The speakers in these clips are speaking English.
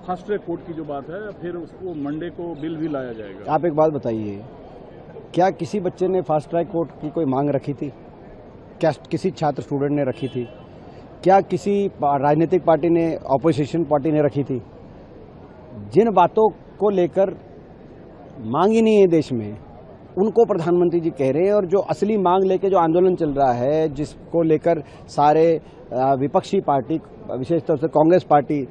Fast track court की जो बात है, फिर उसको मंडे को बिल भी लाया जाएगा। आप एक बात बताइए, क्या किसी बच्चे ने फास्ट ट्रैक कोर्ट की कोई मांग रखी थी? क्या किसी छात्र स्टूडेंट ने रखी थी? क्या किसी राजनीतिक पार्टी ने, ऑपोजिशन पार्टी ने रखी थी? जिन बातों को लेकर मांग ही नहीं है देश में, उनको प्रधानमंत्री जी कह रहे हैं। और जो असली मांग लेके जो आंदोलन चल रहा है, जिसको लेकर सारे विपक्षी पार्टी, विशेष तौर से कांग्रेस पार्टी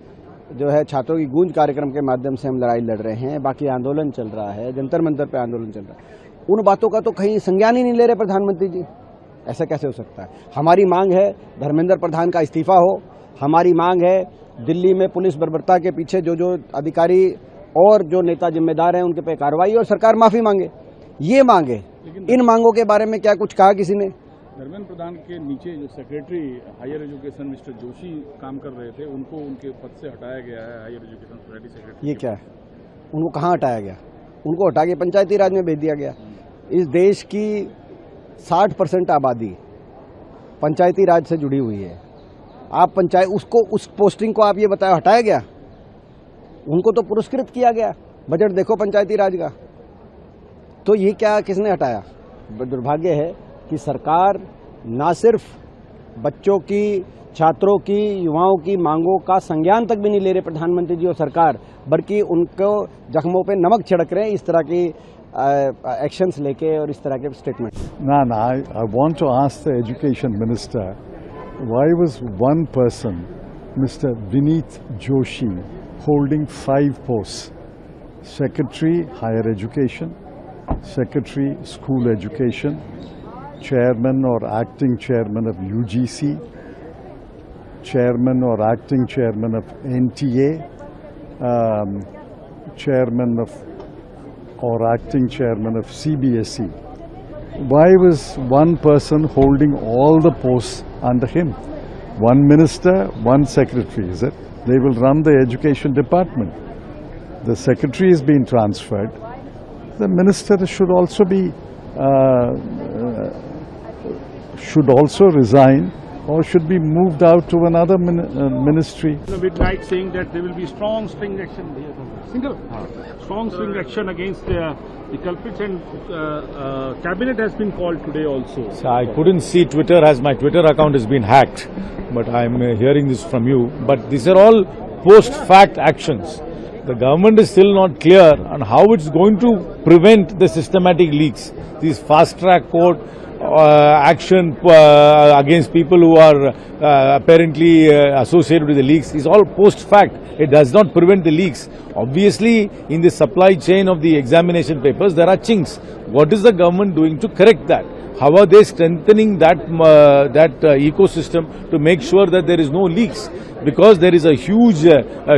जो है, छात्रों की गूंज कार्यक्रम के माध्यम से हम लड़ाई लड़ रहे हैं, बाकी आंदोलन चल रहा है, जंतर मंतर पे आंदोलन चल रहा है, उन बातों का तो कहीं संज्ञान ही नहीं ले रहे प्रधानमंत्री जी। ऐसा कैसे हो सकता है? हमारी मांग है धर्मेंद्र प्रधान का इस्तीफा हो, हमारी मांग है दिल्ली में पुलिस बर्बरता के पीछे जो अधिकारी और जो नेता जिम्मेदार हैं उनके पे कार्रवाई, और सरकार माफी मांगे। ये मांगे, इन मांगों के बारे में क्या कुछ कहा किसी ने? धर्मेंद्र प्रधान के नीचे जो secretary higher education mister Joshi काम कर रहे थे, उनको उनके पद से हटाया गया है, हायर एजुकेशन सोसाइटी सेक्रेटरी। ये क्या है? उनको कहाँ हटाया गया? उनको हटा के पंचायती राज में भेज दिया गया। इस देश की 60% आबादी पंचायती राज से जुड़ी हुई है। आप उस पोस्टिंग को आप ये बताया हटाया गया? उनको तो पुरस्कृत किया गया। बजट देखो पंचायती राज का। तो ये क्या किसने हटाया? दुर्भाग्य है कि सरकार ना सिर्फ बच्चों की, छात्रों की, युवाओं की मांगों का संज्ञान तक भी नहीं ले रहे प्रधानमंत्री जी और सरकार, बल्कि उनको जख्मों पे नमक छिड़क रहे हैं इस तरह की एक्शंस लेके और इस तरह के statement. No, I want to ask the education minister, why was one person, Mr. Vineet Joshi, holding 5 posts? Secretary Higher Education, Secretary School Education, Chairman or Acting Chairman of UGC, Chairman or Acting Chairman of NTA, Chairman of or Acting Chairman of CBSE. Why was one person holding all the posts under him? One minister, one secretary, is it? They will run the education department. The secretary is being transferred. The minister should also resign, or should be moved out to another ministry. A bit like saying that there will be strong string action against the culprits, and cabinet has been called today also. So I couldn't see Twitter as my Twitter account has been hacked, but I'm hearing this from you. But these are all post-fact actions. The government is still not clear on how it's going to prevent the systematic leaks. These fast-track court action against people who are apparently associated with the leaks is all post-fact. It does not prevent the leaks. Obviously, in the supply chain of the examination papers, there are chinks. What is the government doing to correct that? How are they strengthening that ecosystem to make sure that there is no leaks? Because there is a huge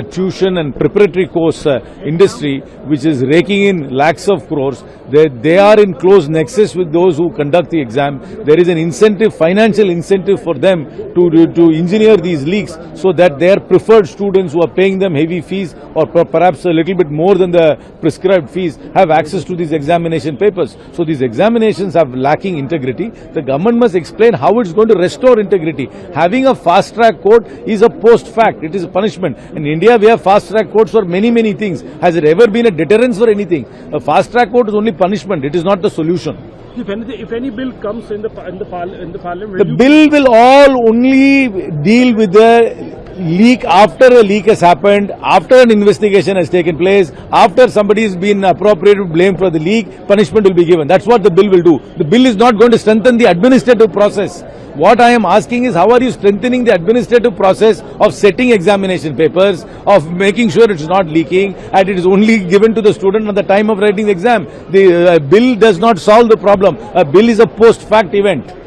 tuition and preparatory course industry which is raking in lakhs of crores. They are in close nexus with those who conduct the exam. There is an incentive, financial incentive for them to engineer these leaks so that their preferred students who are paying them heavy fees or perhaps a little bit more than the prescribed fees have access to these examination papers. So these examinations have lacking integrity. The government must explain how it's going to restore integrity. Having a fast-track court is a post-fact. It is a punishment. In India, we have fast-track courts for many, many things. Has it ever been a deterrence for anything? A fast-track court is only punishment. It is not the solution. If any bill comes in the parliament, the bill will all only deal with the leak after a leak has happened, after an investigation has taken place, after somebody has been appropriately blamed for the leak, punishment will be given. That's what the bill will do. The bill is not going to strengthen the administrative process. What I am asking is, how are you strengthening the administrative process of setting examination papers, of making sure it's not leaking, and it is only given to the student at the time of writing the exam? The bill does not solve the problem. A bill is a post-fact event.